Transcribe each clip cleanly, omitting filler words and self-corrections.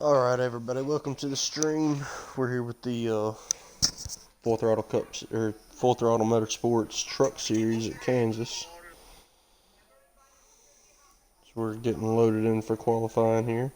Alright, everybody, welcome to the stream. We're here with the Full Throttle Cups, or Full Throttle Motorsports Truck Series at Kansas. So we're getting loaded in for qualifying here.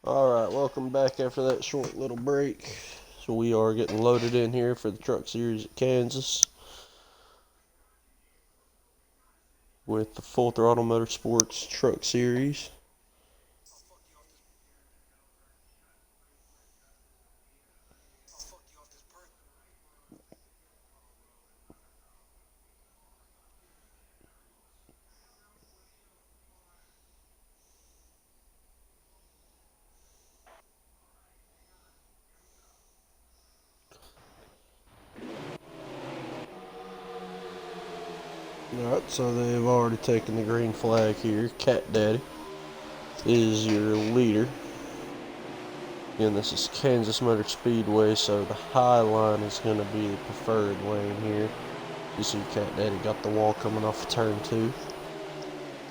Alright, welcome back after that short little break. So we are getting loaded in here for the Truck Series at Kansas with the Full Throttle Motorsports Truck Series. Alright, so they've already taken the green flag here. Cat Daddy is your leader. Again, this is Kansas Motor Speedway, so the high line is going to be the preferred lane here. You see Cat Daddy got the wall coming off of turn 2.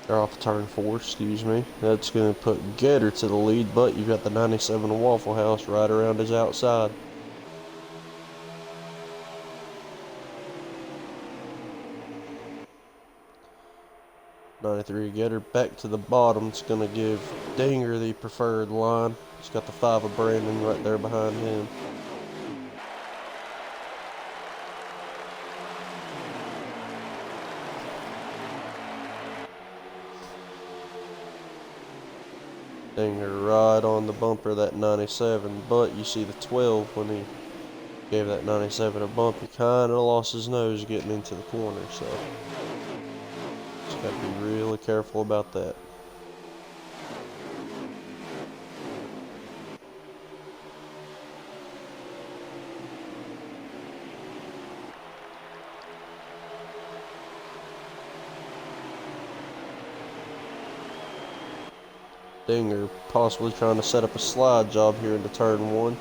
Or off of turn 4, excuse me. That's going to put Getter to the lead, but you've got the 97 Waffle House right around his outside. '93 Getter back to the bottom. It's going to give Dinger the preferred line. He's got the 5 of Brandon right there behind him. Dinger right on the bumper of that 97, but you see the 12 when he gave that 97 a bump, he kind of lost his nose getting into the corner, so just got to be really careful about that. Dinger possibly trying to set up a slide job here into turn 1.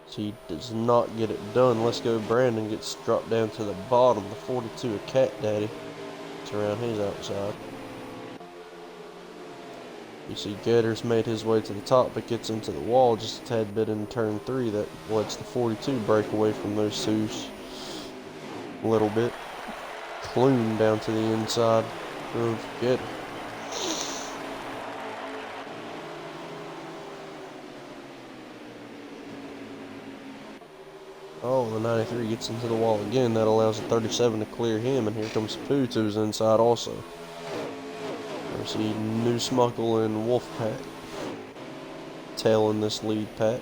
So he does not get it done. Let's Go Brandon gets dropped down to the bottom. The 42 of Cat Daddy. It's around his outside. You see Getter's made his way to the top, but gets into the wall just a tad bit in turn 3. That lets the 42 break away from those two a little bit. Clune down to the inside of Getter. Oh, the 93 gets into the wall again. That allows the 37 to clear him, and here comes Pooh to his inside also. We see New Smuckle and Wolfpack tailing this lead pack.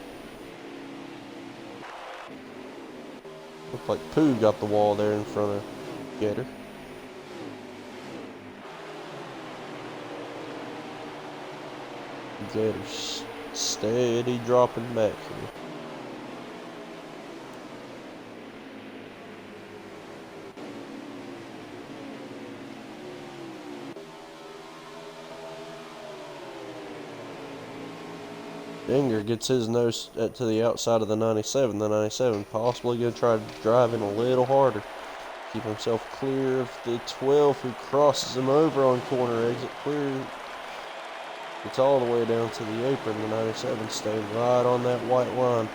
Looks like Pooh got the wall there in front of Getter. Getter's steady dropping back here. Dinger gets his nose to the outside of the 97. The 97 possibly going to try to drive in a little harder. Keep himself clear of the 12 who crosses him over on corner exit. Clear. Gets all the way down to the apron. The 97 staying right on that white line.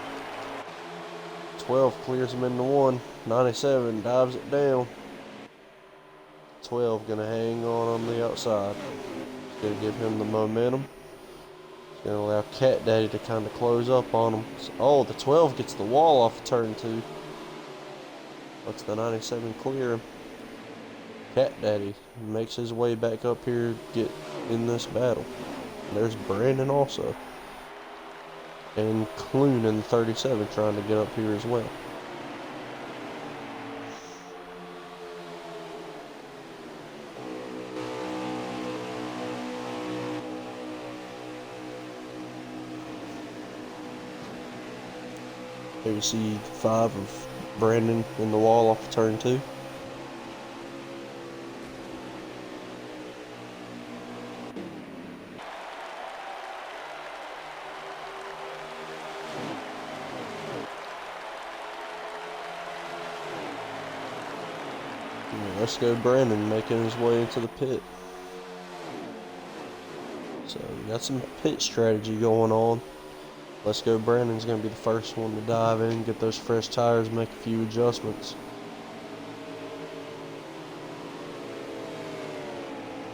12 clears him into 1. 97 dives it down. 12 going to hang on the outside. Going to give him the momentum. Going to allow Cat Daddy to kind of close up on him. Oh, the 12 gets the wall off of turn 2. Lets the 97 clear him. Cat Daddy makes his way back up here, get in this battle. And there's Brandon also. And Clune in the 37 trying to get up here as well. Here you see 5 of Brandon in the wall off of turn 2. Let's Go Brandon making his way into the pit. So we got some pit strategy going on. Let's Go Brandon's going to be the first one to dive in, get those fresh tires, make a few adjustments.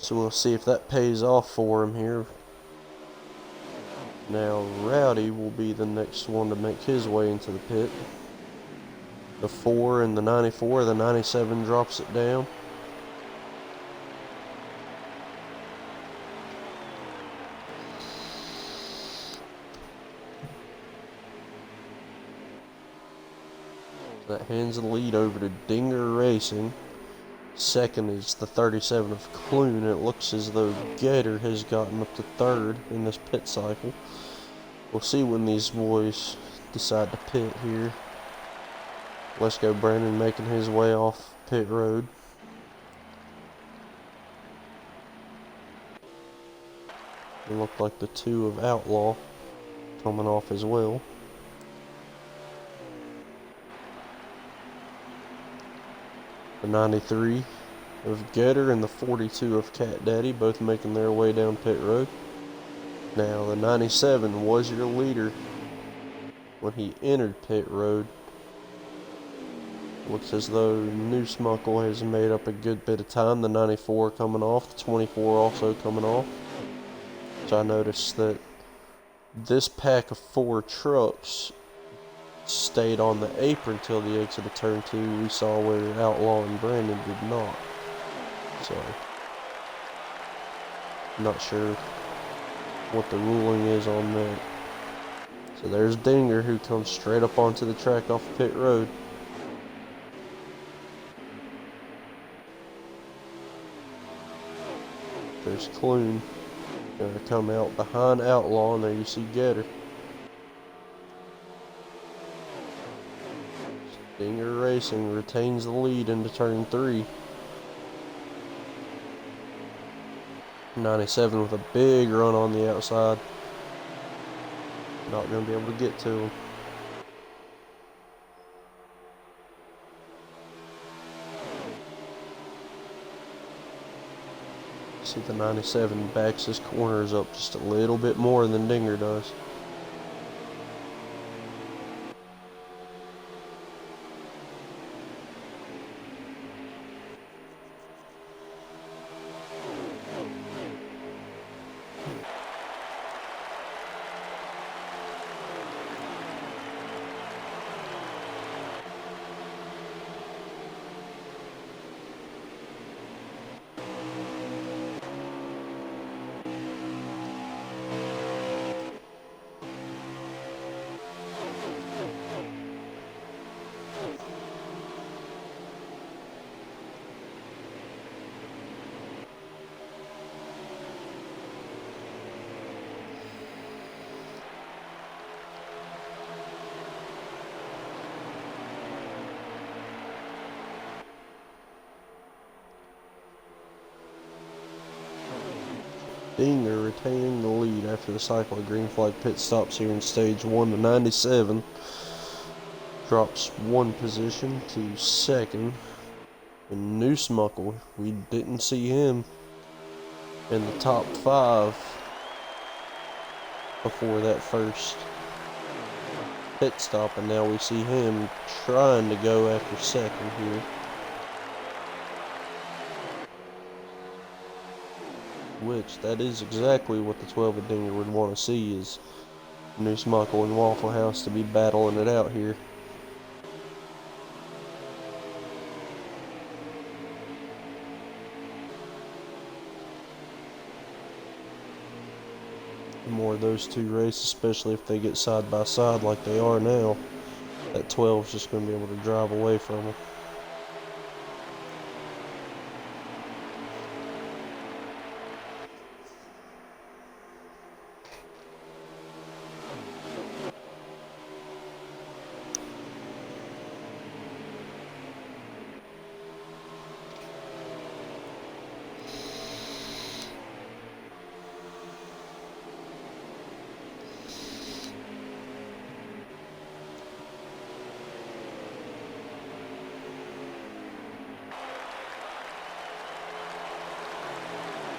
So we'll see if that pays off for him here. Now Rowdy will be the next one to make his way into the pit. The 4 and the 94, the 97 drops it down. That hands the lead over to Dinger Racing. Second is the 37 of Clune. It looks as though Gator has gotten up to third in this pit cycle. We'll see when these boys decide to pit here. Let's go Brandon making his way off pit road. It looked like the 2 of Outlaw coming off as well. The 93 of Getter and the 42 of Cat Daddy both making their way down pit road. Now the 97 was your leader when he entered pit road. Looks as though Newsmuckle has made up a good bit of time. The 94 coming off, the 24 also coming off. So I noticed that this pack of 4 trucks stayed on the apron till the exit of turn 2. We saw where Outlaw and Brandon did not. So, not sure what the ruling is on that. So there's Dinger, who comes straight up onto the track off pit road. There's Clune. Gonna come out behind Outlaw, and there you see Getter. Dinger Racing retains the lead into turn 3. 97 with a big run on the outside. Not going to be able to get to him. See, the 97 backs his corners up just a little bit more than Dinger does. Dinger retaining the lead after the cycle of green flag pit stops here in stage 1. The 97 drops 1 position to second. And Newsmuckle, we didn't see him in the top 5 before that first pit stop, and now we see him trying to go after second here. Which, that is exactly what the 12 of Dinger would want to see, is Newsmuckle and Waffle House to be battling it out here. The more of those two race, especially if they get side by side like they are now, that 12 is just going to be able to drive away from them.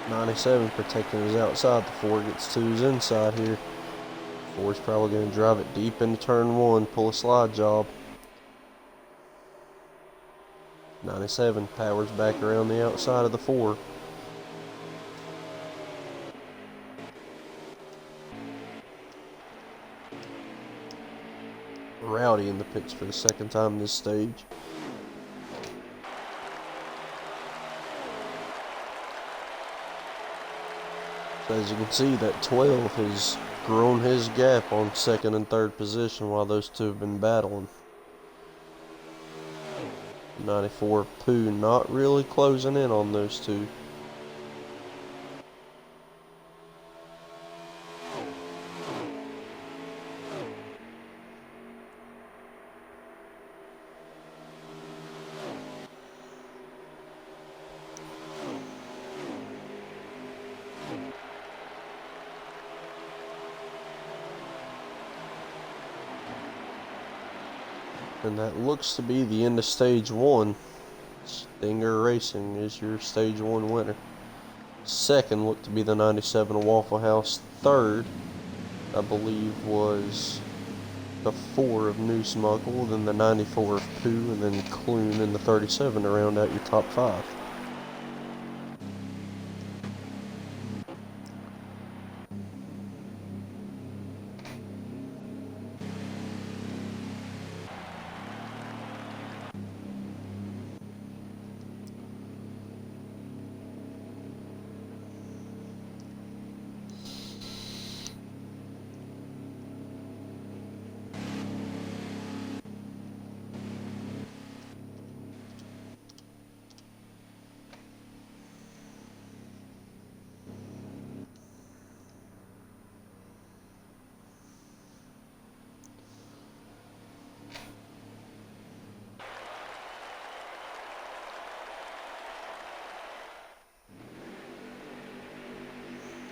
'97 protecting his outside. The 4 gets to his inside here. 4's probably going to drive it deep into turn 1, pull a slide job. 97 powers back around the outside of the 4. rowdy in the pits for the second time this stage. So as you can see, that 12 has grown his gap on second and third position while those two have been battling. 94 Pooh not really closing in on those two. And that looks to be the end of stage one. Stinger Racing is your stage one winner. Second looked to be the 97 Waffle House. Third, I believe, was the 4 of New Smuggle, then the 94 of Pooh, and then Clune in the 37 to round out your top 5.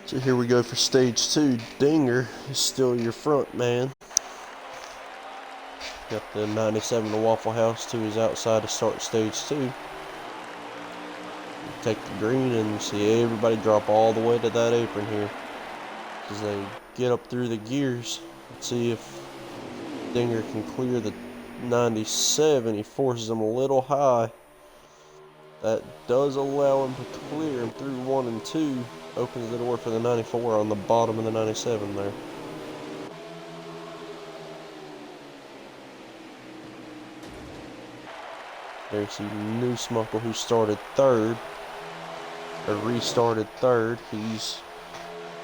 So here we go for stage 2. Dinger is still your front man. Got the 97 to Waffle House to his outside to start stage 2. You take the green and you see everybody drop all the way to that apron here as they get up through the gears. Let's see if Dinger can clear the 97. He forces him a little high. That does allow him to clear him through 1 and 2. Opens the door for the 94 on the bottom of the 97 there. There you see New Smuckle, who started third, or restarted third. He's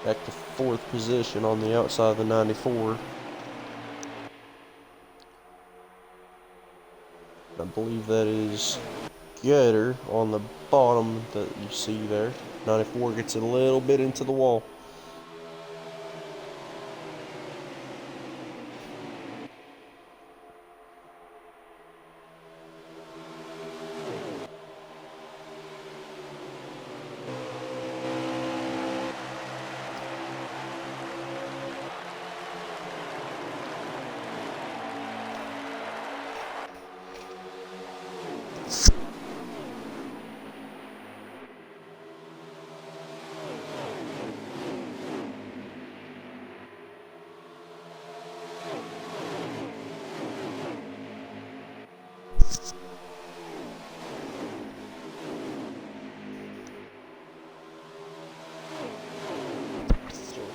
back to 4th position on the outside of the 94. I believe that is Getter on the bottom that you see there. 94 gets a little bit into the wall.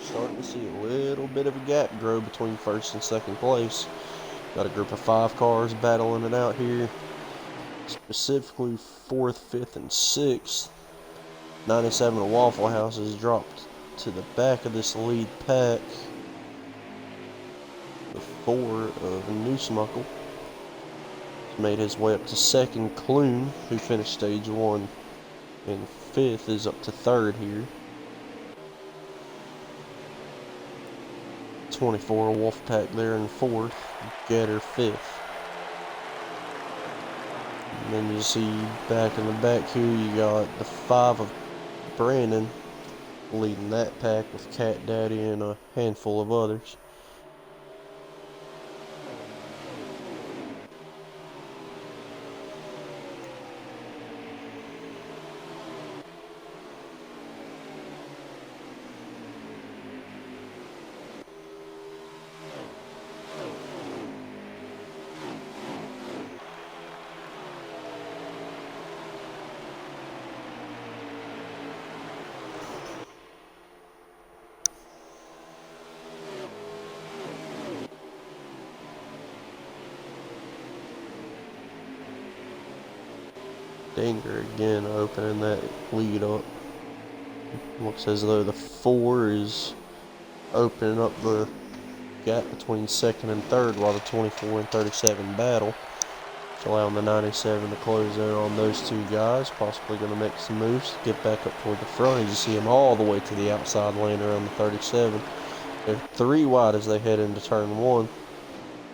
Starting to see a little bit of a gap grow between first and second place. Got a group of 5 cars battling it out here. Specifically 4th, 5th, and 6th. 97 Waffle House has dropped to the back of this lead pack. The 4 of New Smuckle has made his way up to second. Clune, who finished stage 1 and 5th, is up to 3rd here. 24 Wolfpack there in 4th, Getter 5th. And then you see back in the back here you got the 5 of Brandon leading that pack with Cat Daddy and a handful of others. Dinger again opening that lead up. Looks as though the 4 is opening up the gap between second and third while the 24 and 37 battle. It's allowing the 97 to close in on those two guys, possibly going to make some moves to get back up toward the front. As you see them all the way to the outside lane around the 37. They're 3 wide as they head into turn 1.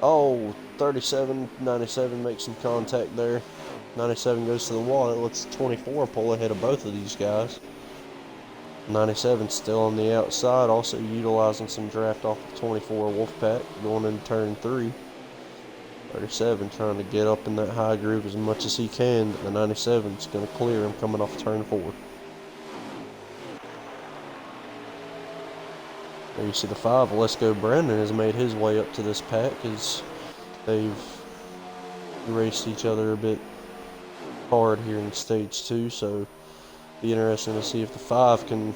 Oh, 37, 97 makes some contact there. 97 goes to the wall. It lets 24 pull ahead of both of these guys. 97 still on the outside, also utilizing some draft off the 24 Wolfpack going into turn 3. 37 trying to get up in that high groove as much as he can, but the 97 is going to clear him coming off turn 4. There you see the 5, Let's Go Brandon, has made his way up to this pack as they've raced each other a bit hard here in stage 2, so be interesting to see if the 5 can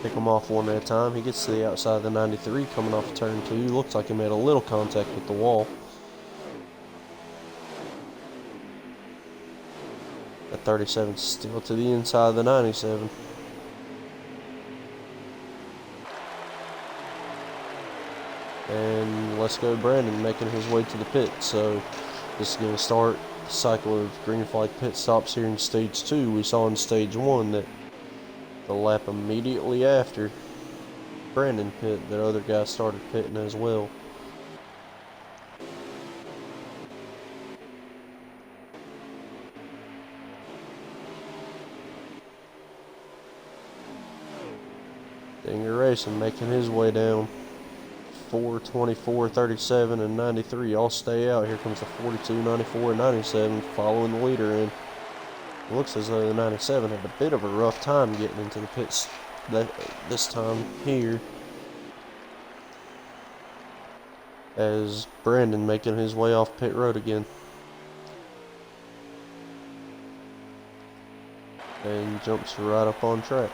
pick him off one at a time. He gets to the outside of the 93 coming off turn 2. Looks like he made a little contact with the wall. That 37 still to the inside of the 97. And Let's Go Brandon making his way to the pit. So this is going to start the cycle of green flag pit stops here in stage 2. We saw in stage 1 that the lap immediately after Brandon pit, the other guy started pitting as well. Dinger Racing making his way down. 4, 24, 37, and 93 all stay out. Here comes the 42, 94, and 97 following the leader in. It looks as though the 97 had a bit of a rough time getting into the pits this time here, as Brandon making his way off pit road again. And jumps right up on track.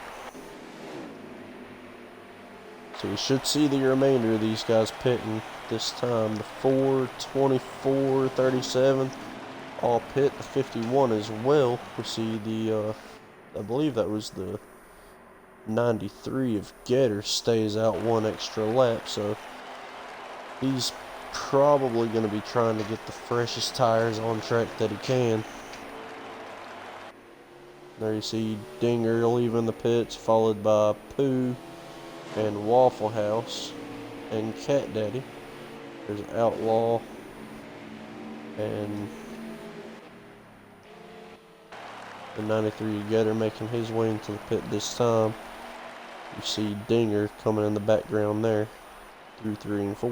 So we should see the remainder of these guys pitting this time. The 4, 24, 37 all pit. The 51 as well. We see the, I believe that was the 93 of Getter stays out one extra lap. So he's probably going to be trying to get the freshest tires on track that he can. There you see Dinger leaving the pits, followed by Pooh and Waffle House and Cat Daddy. There's Outlaw and the 93 Getter making his way into the pit this time. You see Dinger coming in the background there through 3 and 4.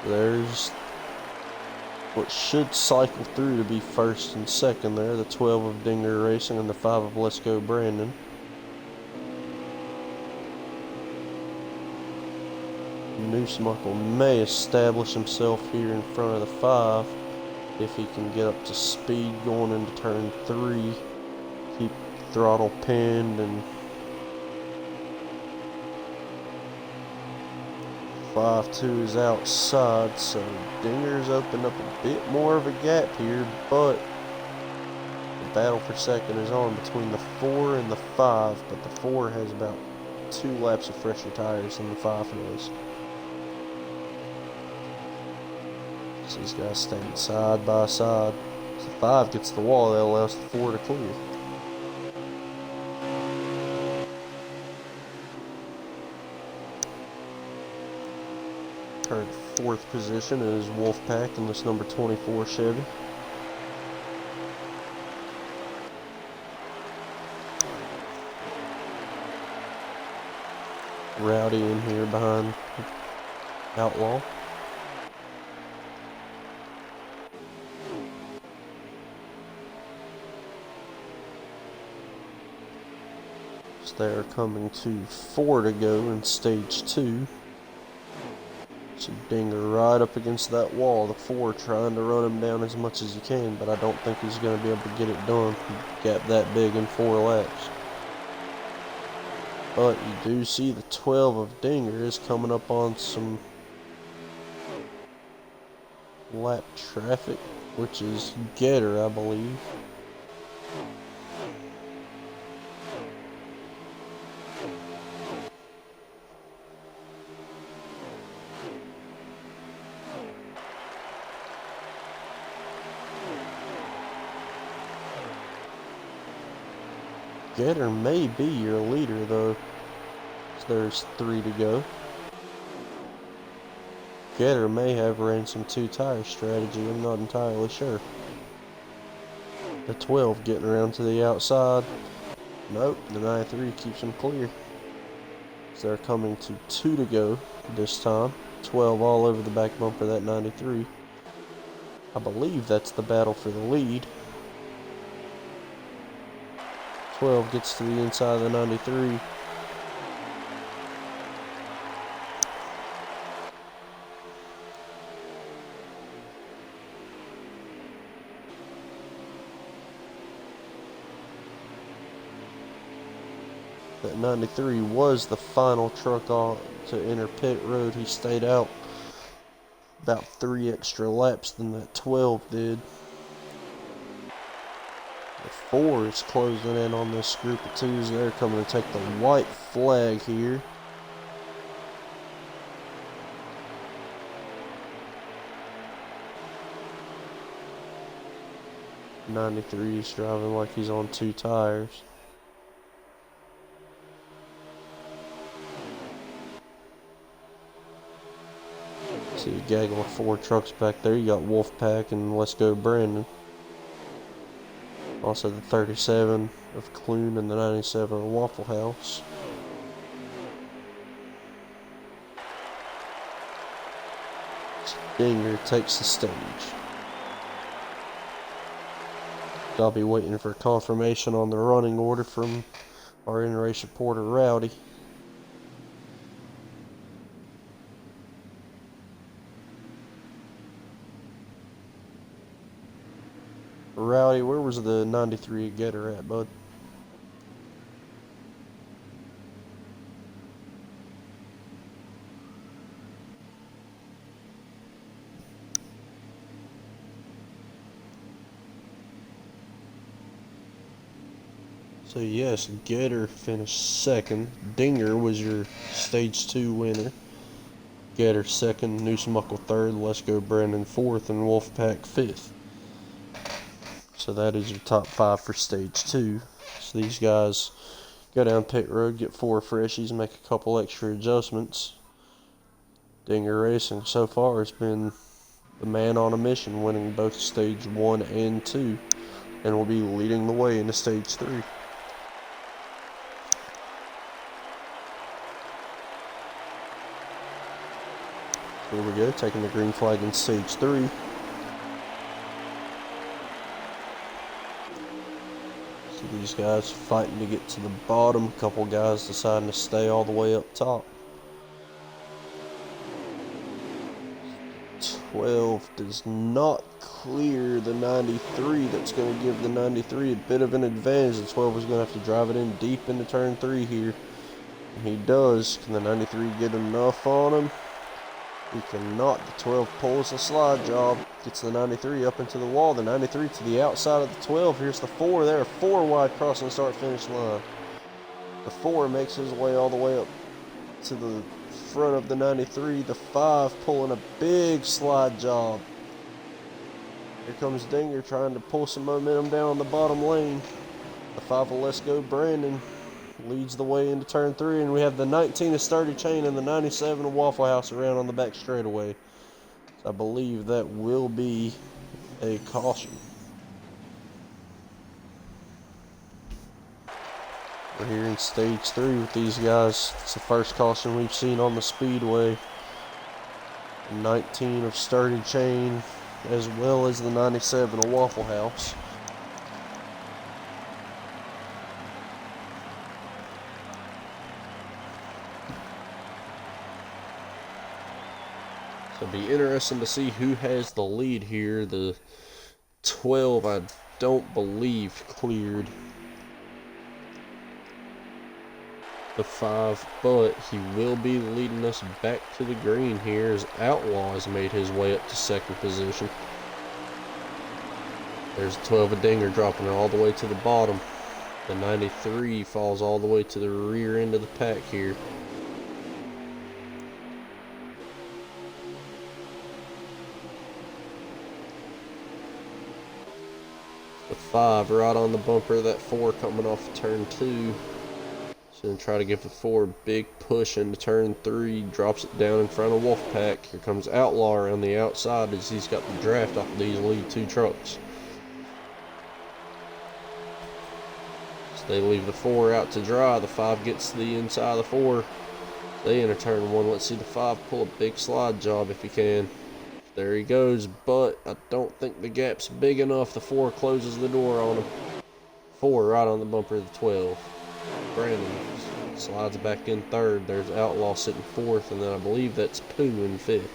There's what should cycle through to be first and second there. The 12 of Dinger Racing and the 5 of Let's Go Brandon. Noosemuckle may establish himself here in front of the 5 if he can get up to speed going into turn 3. Keep throttle pinned, and 5-2 is outside, so Dinger's opened up a bit more of a gap here, but the battle for second is on between the 4 and the 5, but the 4 has about 2 laps of fresher tires than the 5 does. So these guys staying side by side. As the 5 gets the wall, that allows the 4 to clear. Current 4th position is Wolfpack in this number 24 Chevy. Rowdy in here behind Outlaw. So they're coming to 4 to go in stage 2. So Dinger right up against that wall. The 4 trying to run him down as much as he can, but I don't think he's going to be able to get it done. Gap that big in 4 laps. But you do see the 12 of Dinger is coming up on some lap traffic, which is Getter, I believe. Getter may be your leader though. So there's 3 to go. Getter may have ran some 2-tire strategy, I'm not entirely sure. The 12 getting around to the outside. Nope, the 93 keeps him clear. So they're coming to 2 to go this time. 12 all over the back bumper of that 93. I believe that's the battle for the lead. 12 gets to the inside of the 93. That 93 was the final truck on to enter pit road. He stayed out about 3 extra laps than that 12 did. The 4 is closing in on this group of 2s. They're coming to take the white flag here. '93 is driving like he's on 2 tires. See a gaggle of 4 trucks back there. You got Wolfpack and Let's Go Brandon. Also the 37 of Clune and the 97 of Waffle House. Dinger takes the stage. I'll be waiting for confirmation on the running order from our in-race reporter Rowdy. Rowdy, where was the 93 Getter at, bud? So yes, Getter finished second. Dinger was your stage 2 winner. Getter second, Newsmuckle third, Let's Go Brandon fourth, and Wolfpack fifth. So that is your top 5 for stage 2. So these guys go down pit road, get 4 freshies, make a couple extra adjustments. Dinger Racing so far has been the man on a mission, winning both stage 1 and 2, and will be leading the way into stage 3. Here we go, taking the green flag in stage 3. So these guys fighting to get to the bottom. A couple guys deciding to stay all the way up top. 12 does not clear the 93. That's going to give the 93 a bit of an advantage. The 12 is going to have to drive it in deep into turn 3 here. And he does. Can the 93 get enough on him? He cannot. The 12 pulls a slide job. Gets the 93 up into the wall. The 93 to the outside of the 12. Here's the 4 there. 4 wide crossing the start-finish line. The 4 makes his way all the way up to the front of the 93. The 5 pulling a big slide job. Here comes Dinger trying to pull some momentum down the bottom lane. The 5 will Let's Go Brandon leads the way into turn 3, and we have the 19 of Sturdy Chain and the 97 of Waffle House around on the back straightaway. So I believe that will be a caution. We're here in stage 3 with these guys. It's the first caution we've seen on the speedway. 19 of Sturdy Chain as well as the 97 of Waffle House. So it'll be interesting to see who has the lead here. The 12 I don't believe cleared. the 5, but he will be leading us back to the green here as Outlaw has made his way up to second position. There's 12 of Dinger dropping it all the way to the bottom. The 93 falls all the way to the rear end of the pack here. The 5 right on the bumper of that 4 coming off turn 2. He's going to try to give the 4 a big push into turn 3. Drops it down in front of Wolfpack. Here comes Outlaw around the outside as he's got the draft off of these lead 2 trucks. They leave the 4 out to dry. The 5 gets to the inside of the 4. They enter turn 1. Let's see the 5 pull a big slide job if he can. There he goes, but I don't think the gap's big enough. The 4 closes the door on him. 4 right on the bumper of the 12. Brandon slides back in 3rd. There's Outlaw sitting 4th, and then I believe that's Pooh in 5th.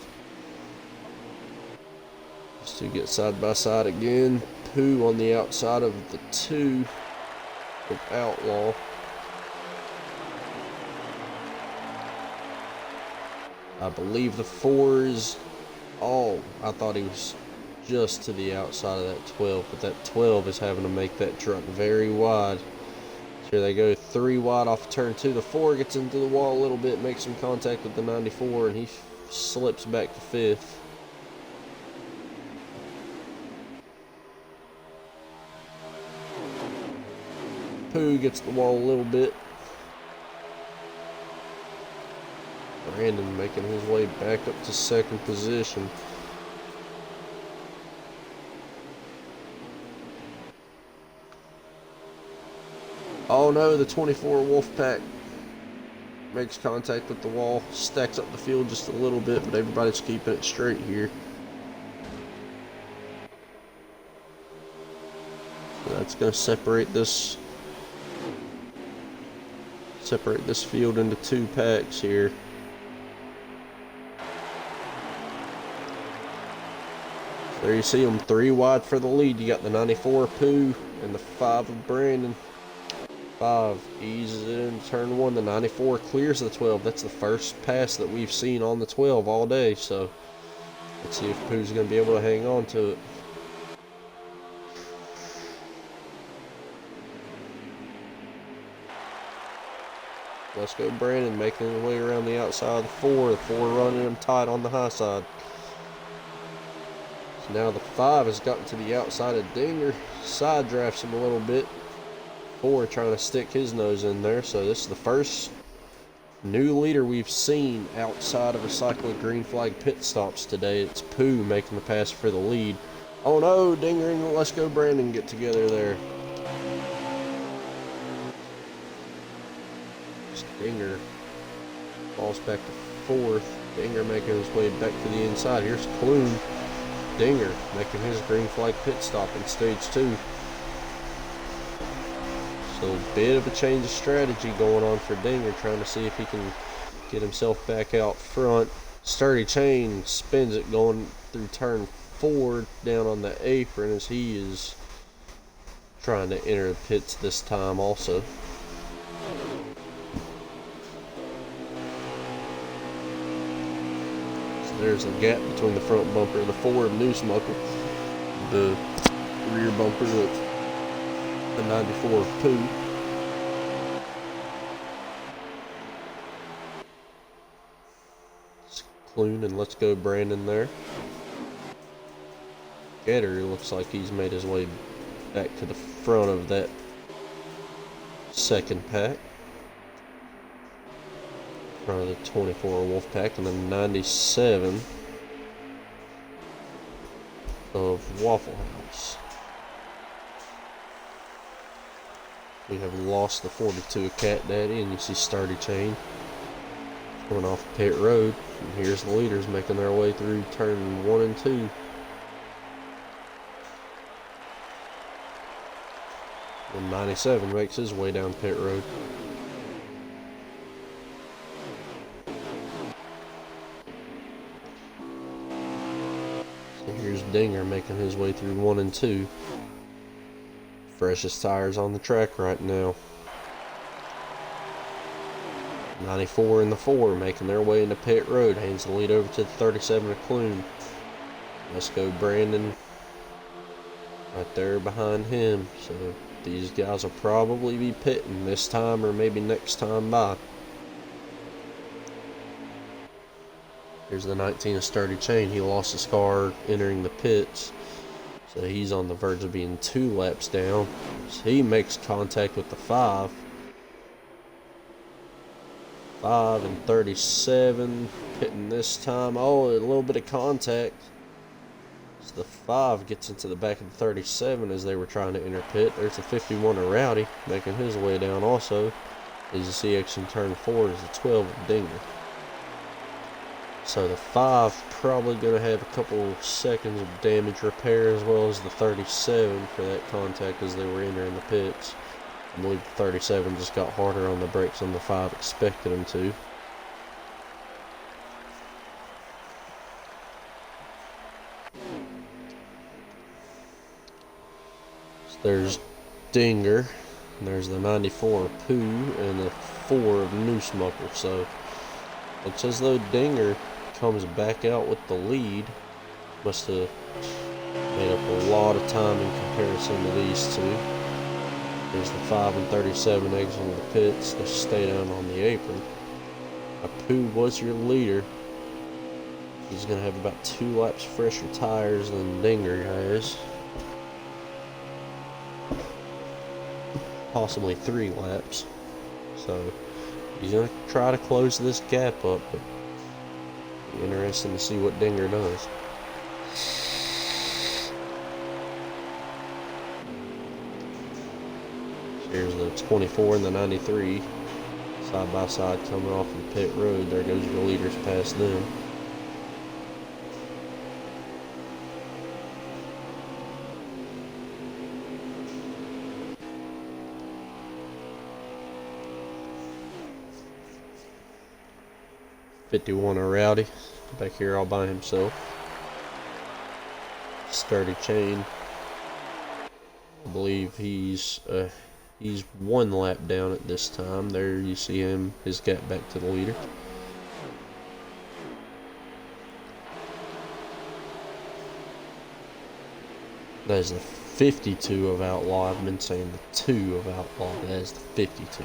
These 2 get side by side again. Pooh on the outside of the 2. With Outlaw. I believe the 4 is... Oh, I thought he was just to the outside of that 12, but that 12 is having to make that truck very wide. Here they go, 3 wide off turn 2. The 4 gets into the wall a little bit, makes some contact with the 94, and he slips back to 5th. Pooh gets the wall a little bit. Brandon making his way back up to second position. Oh no, the 24 Wolfpack makes contact with the wall, stacks up the field just a little bit, but everybody's keeping it straight here. So that's going to separate this field into 2 packs here. There you see them, 3 wide for the lead. You got the 94 Pooh and the 5 of Brandon. 5 eases it in turn 1. The 94 clears the 12. That's the first pass that we've seen on the 12 all day. So let's see if Pooh's going to be able to hang on to it. Let's go Brandon making his way around the outside of the 4. The 4 running him tight on the high side. So now the 5 has gotten to the outside of Dinger. Side drafts him a little bit. 4 trying to stick his nose in there. So this is the first new leader we've seen outside of recycling green flag pit stops today. It's Pooh making the pass for the lead. Oh no, Dinger and Let's Go Brandon get together there. Dinger falls back to 4th. Dinger making his way back to the inside. Here's Clune. Dinger making his green flag pit stop in stage 2. So a bit of a change of strategy going on for Dinger, trying to see if he can get himself back out front. Sturdy Chain spins it going through turn 4 down on the apron as he is trying to enter the pits this time also. There's a gap between the front bumper of the 4 of New Smuckle, the rear bumper of the 94 of Pooh. It's Clune and Let's Go Brandon there. Getter looks like he's made his way back to the front of that second pack. Front of the 24 Wolfpack and the 97 of Waffle House. We have lost the 42 of Cat Daddy, and you see Sturdy Chain coming off pit road. And here's the leaders making their way through turn 1 and 2. And 97 makes his way down pit road. Here's Dinger making his way through 1 and 2. Freshest tires on the track right now. 94 and the 4 making their way into pit road. Hands the lead over to the 37 of Clune. Let's go Brandon right there behind him. So these guys will probably be pitting this time or maybe next time by. Here's the 19 of Sturdy Chain. He lost his car entering the pits, so he's on the verge of being 2 laps down. So he makes contact with the 5. 5 and 37 pitting this time. Oh, a little bit of contact. So the 5 gets into the back of the 37 as they were trying to enter pit. There's the 51 of Rowdy making his way down also. As you see, in turn 4 is the 12 of Dinger. So the 5 probably going to have a couple seconds of damage repair, as well as the 37 for that contact as they were entering the pits. I believe the 37 just got harder on the brakes than the 5 expected him to. So there's Dinger, and there's the 94 of Pooh, and the 4 of Noosemuckle. So looks as though Dinger comes back out with the lead. Must have made up a lot of time in comparison to these two. There's the 5 and 37 exiting the pits. They stay down on the apron. Pooh was your leader. He's going to have about 2 laps fresher tires than Dinger has. Possibly 3 laps. So he's going to try to close this gap up, but it'll be interesting to see what Dinger does. Here's the 24 and the 93 side by side coming off the pit road. There goes your leaders past them. '51 of Rowdy back here all by himself. Sturdy Chain. I believe he's 1 lap down at this time. There you see him, his gap back to the leader. That is the 52 of Outlaw. I've been saying the 2 of Outlaw. That is the 52.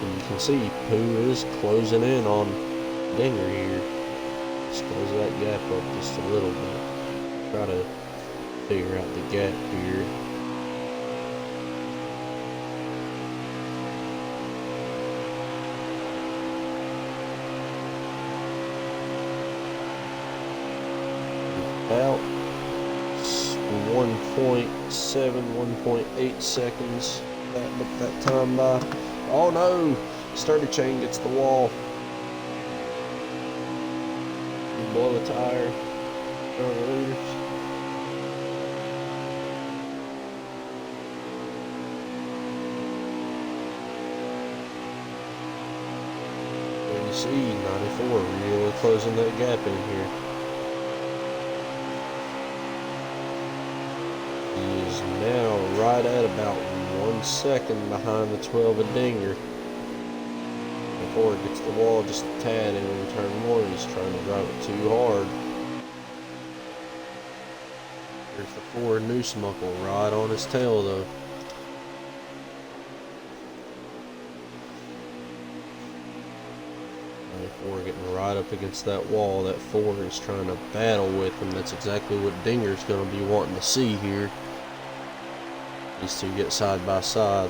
You can see Pooh is closing in on Dinger here. Just close that gap up just a little bit. Try to figure out the gap here. About 1.7, 1.8 seconds that time by. Oh no! Sturdy Chain gets the wall. You blow a tire on the leaders. There you see 94 really closing that gap in here. He is now right at about 1 second behind the 12 of Dinger. Before it gets the wall just a tad in turn 1, he's trying to drive it too hard. There's the 4 Noosemuckle right on his tail though. We're getting right up against that wall. That 4 is trying to battle with him. That's exactly what Dinger's going to be wanting to see here. These two get side by side.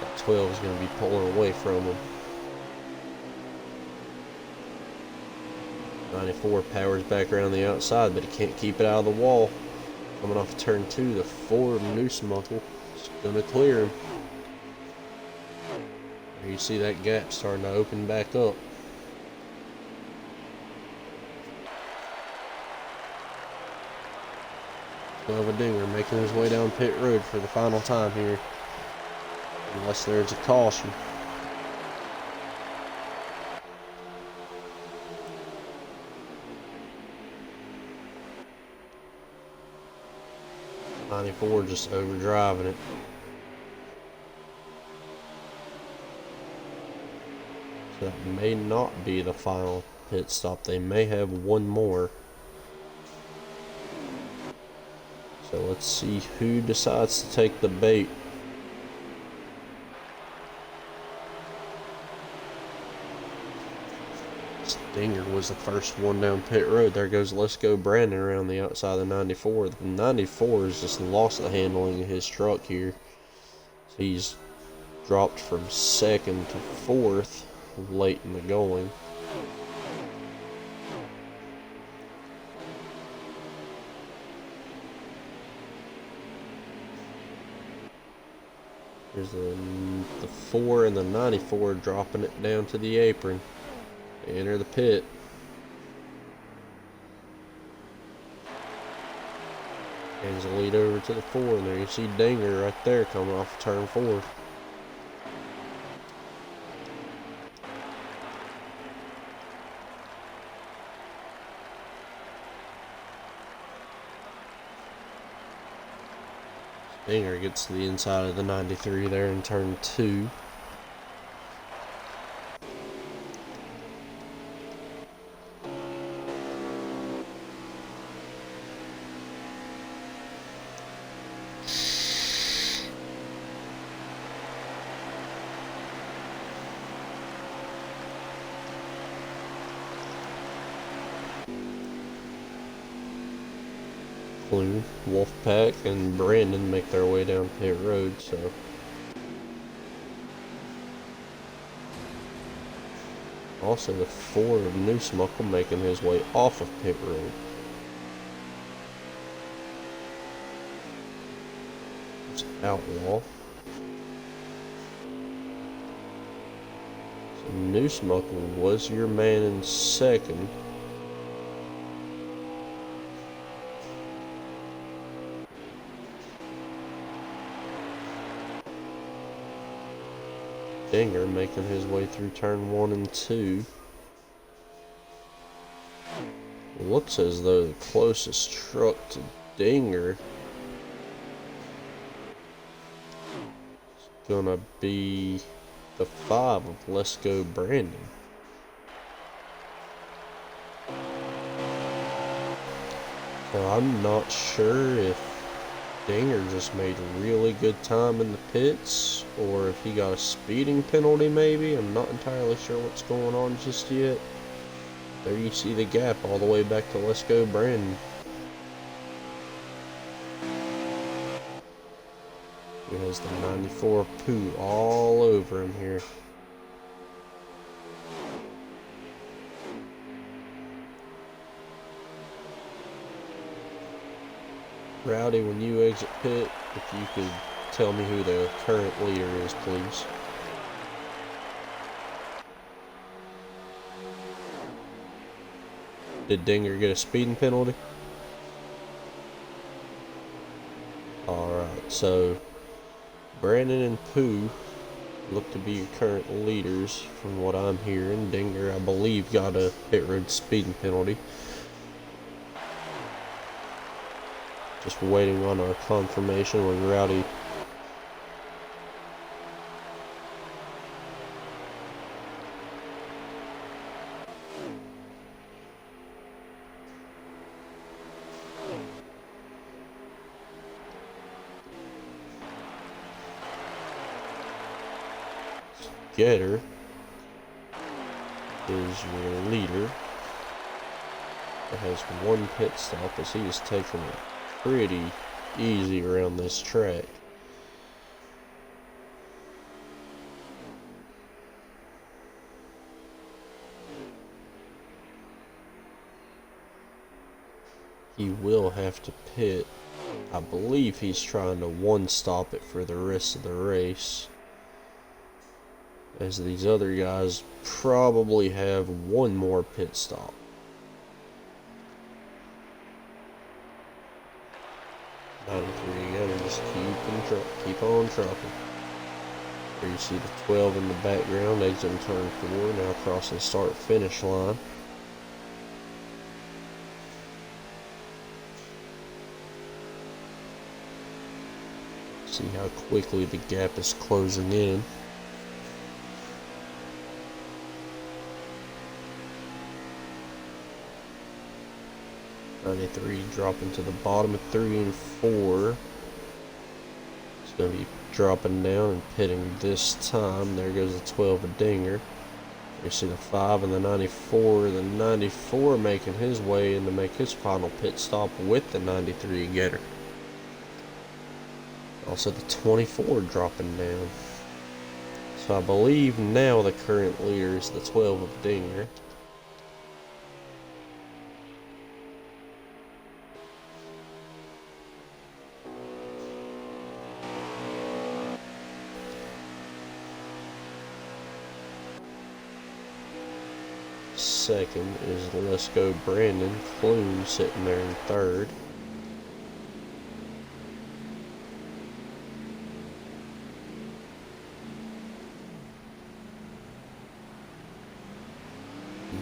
That 12 is going to be pulling away from him. 94 powers back around the outside, but he can't keep it out of the wall. Coming off turn 2, the 4 Noosemuckle is going to clear him. There you see that gap starting to open back up. Bubba Dinger making his way down pit road for the final time here. Unless there's a caution. '94 just overdriving it. So that may not be the final pit stop. They may have one more. So let's see who decides to take the bait. Dinger was the first one down pit road. There goes Let's Go Brandon around the outside of the '94. The '94 has just lost the handling of his truck here. So he's dropped from second to fourth late in the going. There's the 4 and the '94 dropping it down to the apron. They enter the pit. Hands the lead over to the 4, and there you see Dinger right there coming off turn 4. Dinger gets to the inside of the '93 there in turn 2. Wolfpack and Brandon make their way down pit road, so also the 4 of Newsmuckle making his way off of pit road. It's Outlaw. So Newsmuckle was your man in second. Dinger making his way through turn 1 and 2. Looks as though the closest truck to Dinger is gonna be the 5 of Let's Go Brandon. So I'm not sure if Dinger just made really good time in the pits, or if he got a speeding penalty maybe. I'm not entirely sure what's going on just yet. There you see the gap all the way back to Let's Go Brandon. He has the '94 poo all over him here. Rowdy, when you exit pit, if you could tell me who the current leader is, please. Did Dinger get a speeding penalty? Alright, so Brandon and Pooh look to be your current leaders from what I'm hearing. Dinger, I believe, got a pit road speeding penalty. Just waiting on our confirmation when Rowdy Getter is your leader. That has one pit stop as he is taking it pretty easy around this track. He will have to pit. I believe he's trying to one-stop it for the rest of the race, as these other guys probably have one more pit stop. 93 gunner just keep on trucking. Here you see the 12 in the background, exiting turn 4, now crossing start finish line. See how quickly the gap is closing in. '93 dropping to the bottom of 3 and 4. It's going to be dropping down and pitting this time. There goes the 12 of Dinger. You see the 5 and the 94. The 94 making his way in to make his final pit stop with the 93 getter. Also the 24 dropping down. So I believe now the current leader is the 12 of Dinger. Second is Let's Go Brandon. Clune sitting there in third.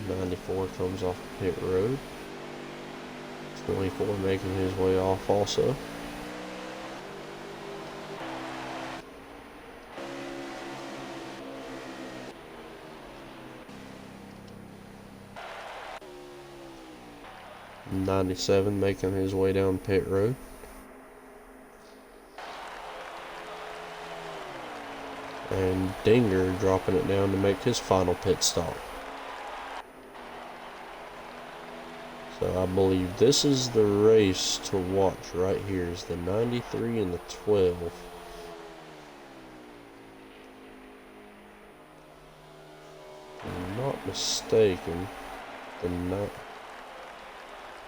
'94 comes off pit road. 24 making his way off also. '97 making his way down pit road. And Dinger dropping it down to make his final pit stop. So I believe this is the race to watch right here, is the 93 and the 12. If I'm not mistaken, the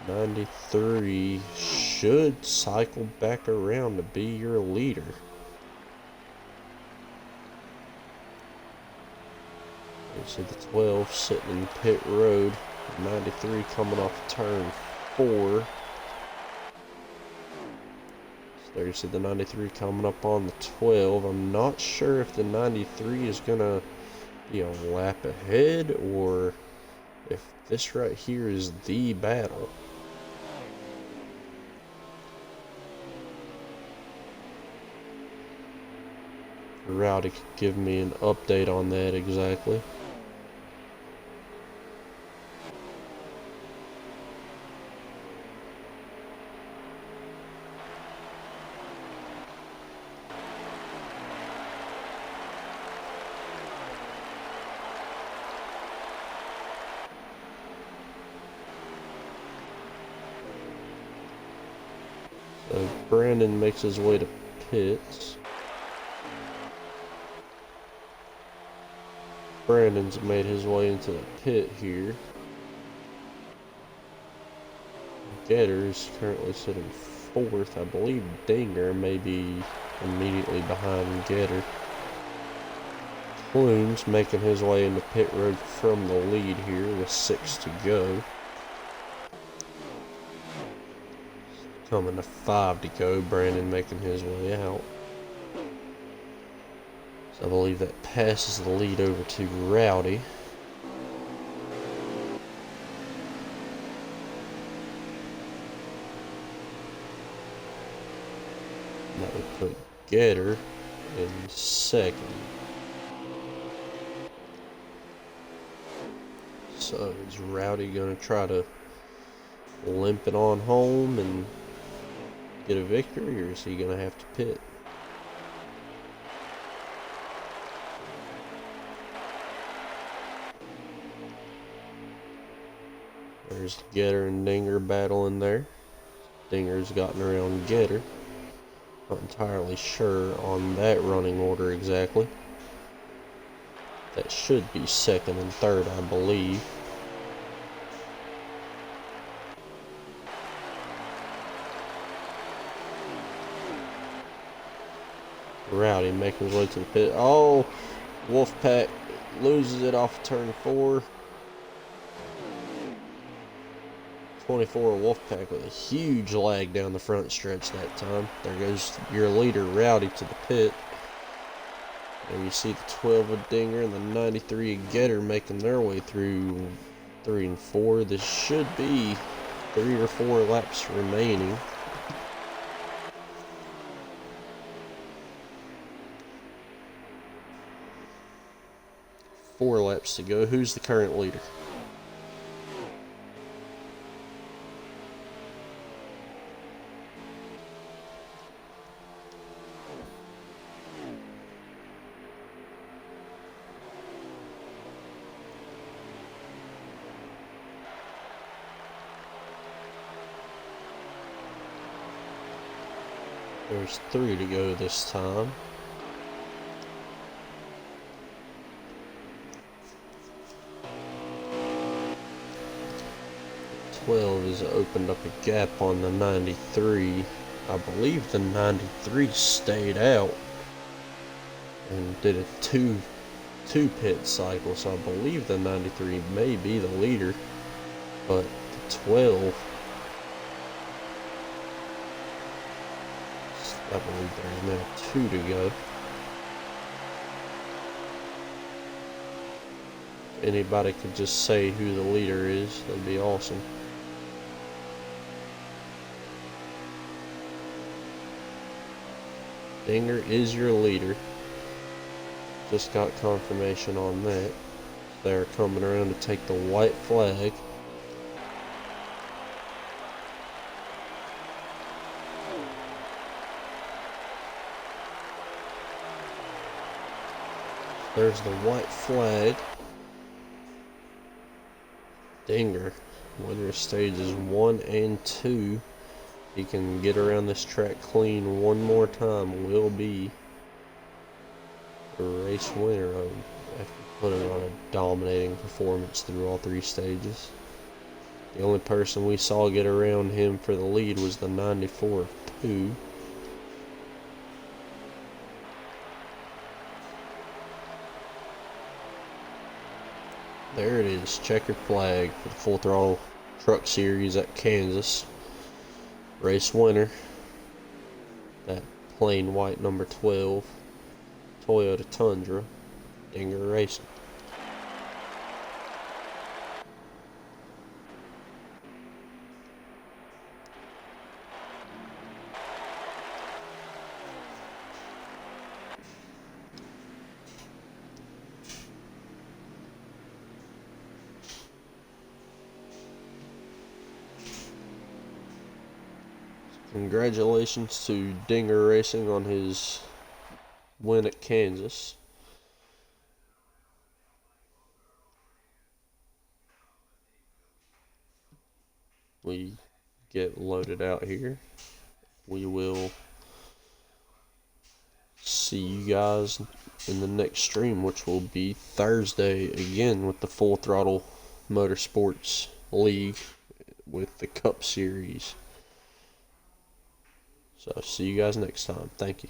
93 should cycle back around to be your leader. You see the 12 sitting in pit road. 93 coming off turn 4. So there you see the 93 coming up on the 12. I'm not sure if the 93 is gonna be a lap ahead or if this right here is the battle. Rowdy could give me an update on that exactly. So Brandon makes his way to pits. Brandon's made his way into the pit here. Getter is currently sitting 4th. I believe Dinger may be immediately behind Getter. Clune's making his way into pit road from the lead here with 6 to go. Coming to 5 to go, Brandon making his way out. So I believe that passes the lead over to Rowdy. And that would put Getter in 2nd. So is Rowdy going to try to limp it on home and get a victory, or is he going to have to pit? There's Getter and Dinger battling there. Dinger's gotten around Getter. Not entirely sure on that running order exactly. That should be 2nd and 3rd, I believe. Rowdy making his way to the pit. Oh, Wolfpack loses it off turn 4. 24 Wolfpack with a huge lag down the front stretch that time. There goes your leader, Rowdy, to the pit. And you see the 12 of Dinger and the 93 of Getter making their way through 3 and 4. This should be 3 or 4 laps remaining. Four laps to go. Who's the current leader? There's 3 to go this time. Has opened up a gap on the 93. I believe the 93 stayed out and did a two pit cycle, so I believe the 93 may be the leader, but the 12, I believe there's now 2 to go. If anybody could just say who the leader is, that'd be awesome. Dinger is your leader. Just got confirmation on that. They're coming around to take the white flag. There's the white flag. Dinger, winner stages 1 and 2. He can get around this track clean one more time, will be the race winner after putting on a dominating performance through all 3 stages. The only person we saw get around him for the lead was the 94 of Pooh. There it is, checkered flag for the Full Throttle Truck Series at Kansas. Race winner, that plain white number 12 Toyota Tundra, Dinger Racing. Congratulations to Dinger Racing on his win at Kansas. We get loaded out here. We will see you guys in the next stream, which will be Thursday again with the Full Throttle Motorsports League with the Cup Series. So see you guys next time. Thank you.